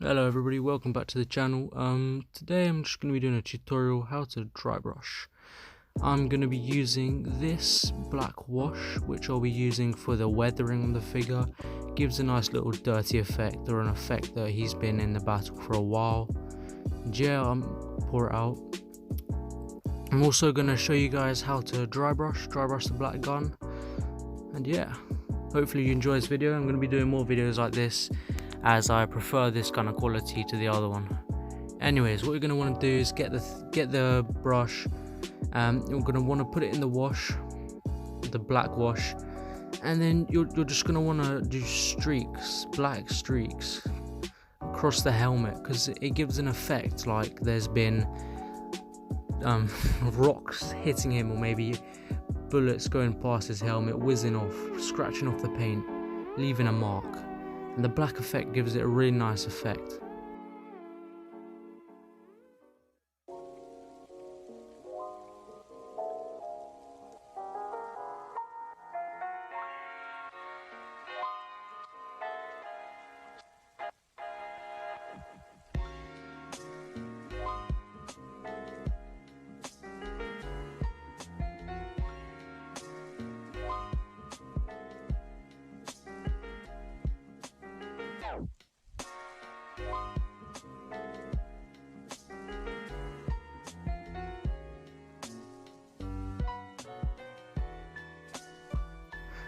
Hello everybody, welcome back to the channel. Today I'm just going to be doing a tutorial how to dry brush. I'm going to be using this black wash, which I'll be using for the weathering on the figure. Gives a nice little dirty effect, or an effect that he's been in the battle for a while. And yeah, pour it out. I'm also going to show you guys how to dry brush the black gun. And yeah, hopefully you enjoy this video. I'm going to be doing more videos like this, as I prefer this kind of quality to the other one. Anyways, what you're going to want to do is get the brush. You're going to want to put it in the wash, the black wash, and then you're just going to want to do streaks, black streaks across the helmet, because it gives an effect like there's been rocks hitting him, or maybe bullets going past his helmet, whizzing off, scratching off the paint, leaving a mark. And the black effect gives it a really nice effect.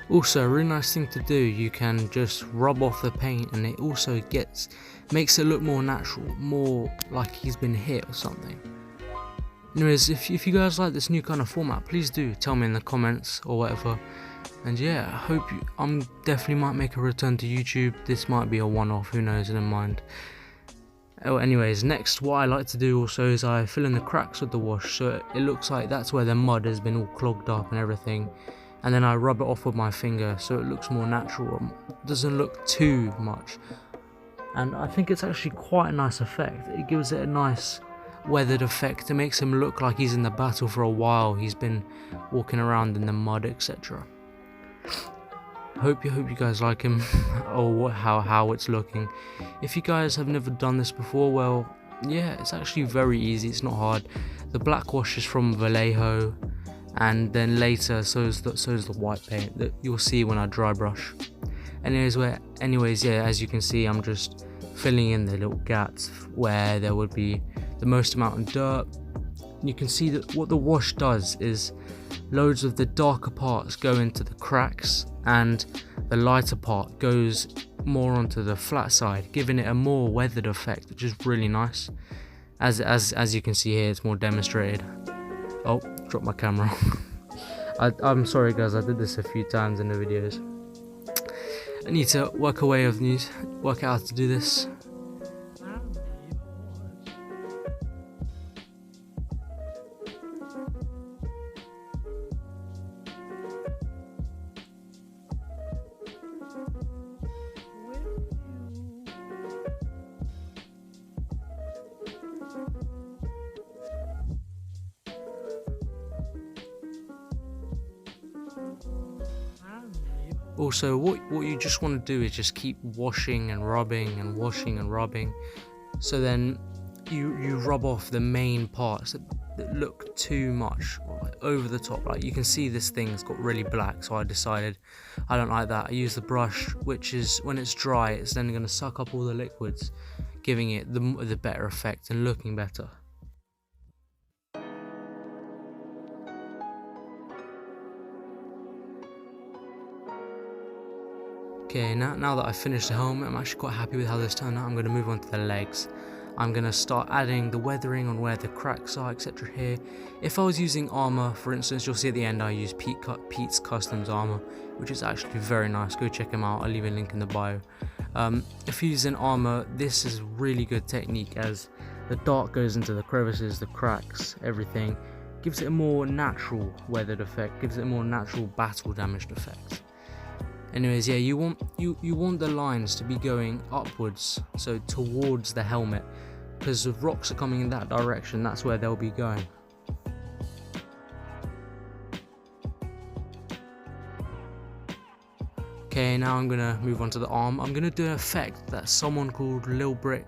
Also, a really nice thing to do, you can just rub off the paint, and it also makes it look more natural, more like he's been hit or something. Anyways, if you guys like this new kind of format, please do tell me in the comments or whatever. And yeah, I'm definitely might make a return to YouTube. This might be a one-off, who knows, never mind. Oh, anyways, next what I like to do also is I fill in the cracks with the wash, so it looks like that's where the mud has been all clogged up and everything. And then I rub it off with my finger so it looks more natural, doesn't look too much. And I think it's actually quite a nice effect. It gives it a nice weathered effect. It makes him look like he's in the battle for a while, he's been walking around in the mud, etc. Hope you guys like him, or how it's looking. If you guys have never done this before, well, yeah, it's actually very easy, it's not hard. The black wash is from Vallejo, and then later so is the white paint that you'll see when I dry brush. Anyways, yeah, as you can see, I'm just filling in the little gaps where there would be the most amount of dirt. You can see that what the wash does is loads of the darker parts go into the cracks, and the lighter part goes more onto the flat side, giving it a more weathered effect, which is really nice. As you can see here, it's more demonstrated. Oh, dropped my camera. I'm sorry guys, I did this a few times in the videos. I need to work out how to do this. Also, what you just want to do is just keep washing and rubbing and washing and rubbing. So then you rub off the main parts that look too much, like over the top. Like you can see this thing's got really black, so I decided I don't like that. I use the brush, which is, when it's dry, it's then going to suck up all the liquids, giving it the better effect and looking better. Okay, now that I've finished the helmet, I'm actually quite happy with how this turned out. I'm going to move on to the legs. I'm going to start adding the weathering on where the cracks are, etc. here. If I was using armor, for instance, you'll see at the end I use Pete's Customs armor, which is actually very nice. Go check him out, I'll leave a link in the bio. If you're using armor, this is really good technique, as the dark goes into the crevices, the cracks, everything. Gives it a more natural weathered effect, gives it a more natural battle damaged effect. Anyways, yeah, you want the lines to be going upwards, so towards the helmet, because if rocks are coming in that direction, that's where they'll be going. Okay, now I'm gonna move on to the arm. I'm gonna do an effect that someone called Little Brit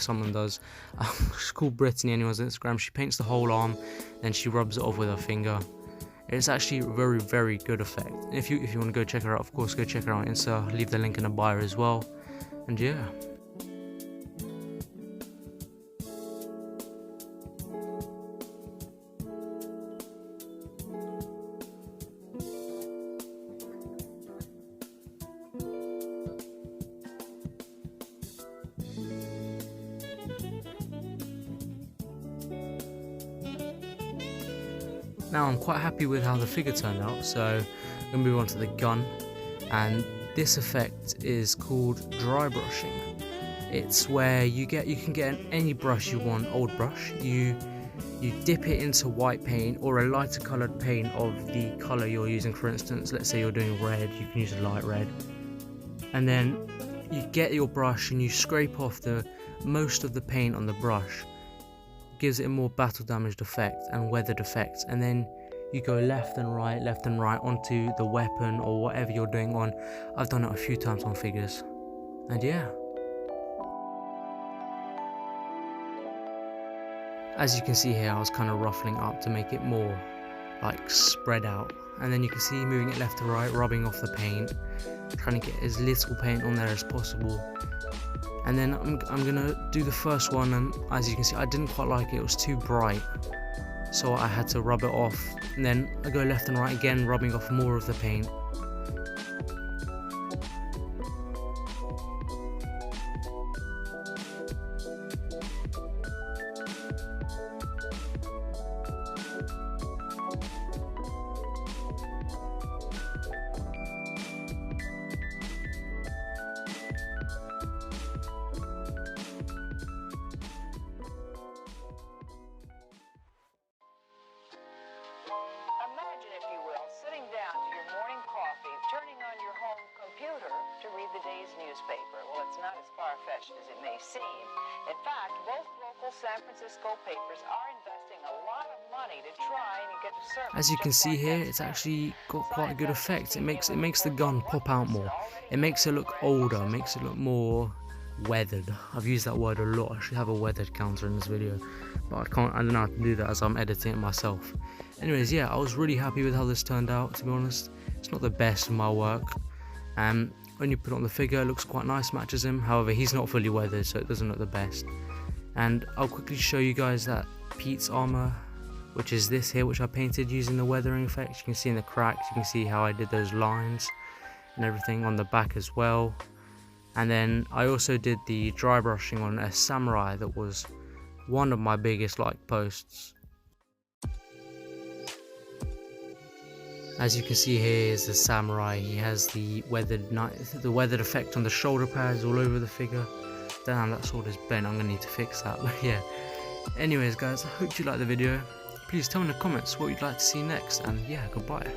someone does. She's called Brittany anyone's on Instagram. She paints the whole arm, then she rubs it off with her finger. It's actually a very, very good effect. If you want to go check her out, of course, go check her out on Insta. I'll leave the link in the bio as well. And yeah. Now I'm quite happy with how the figure turned out, so I'm going to move on to the gun, and this effect is called dry brushing. It's where you can get any brush you want, old brush, you dip it into white paint or a lighter coloured paint of the colour you're using. For instance, let's say you're doing red, you can use a light red, and then you get your brush and you scrape off most of the paint on the brush. Gives it a more battle damaged effect and weathered effect, and then you go left and right onto the weapon or whatever you're doing on. I've done it a few times on figures, and yeah. As you can see here, I was kind of ruffling up to make it more like spread out, and then you can see moving it left to right, rubbing off the paint, trying to get as little paint on there as possible. And then I'm gonna do the first one, and as you can see, I didn't quite like it. It was too bright, so I had to rub it off. And then I go left and right again, rubbing off more of the paint. Imagine, if you will, sitting down to your morning coffee, turning on your home computer to read the day's newspaper. Well, it's not as far-fetched as it may seem. In fact, both local San Francisco papers are investing a lot of money to try and get the service. As you can see here, it's actually got quite a good effect. It makes the gun pop out more. It makes it look older, makes it look more weathered. I've used that word a lot. I should have a weathered counter in this video, but I don't know how to do that as I'm editing it myself. Anyways, yeah, I was really happy with how this turned out, to be honest. It's not the best of my work. When you put it on the figure, it looks quite nice, matches him. However, he's not fully weathered, so it doesn't look the best. And I'll quickly show you guys that Pete's armor, which is this here, which I painted using the weathering effect. You can see in the cracks, you can see how I did those lines and everything on the back as well. And then I also did the dry brushing on a samurai that was one of my biggest like posts. As you can see here is the samurai. He has the weathered effect on the shoulder pads all over the figure. Damn, that sword is bent. I'm gonna need to fix that. But yeah. Anyways, guys, I hope you liked the video. Please tell me in the comments what you'd like to see next. And yeah, goodbye.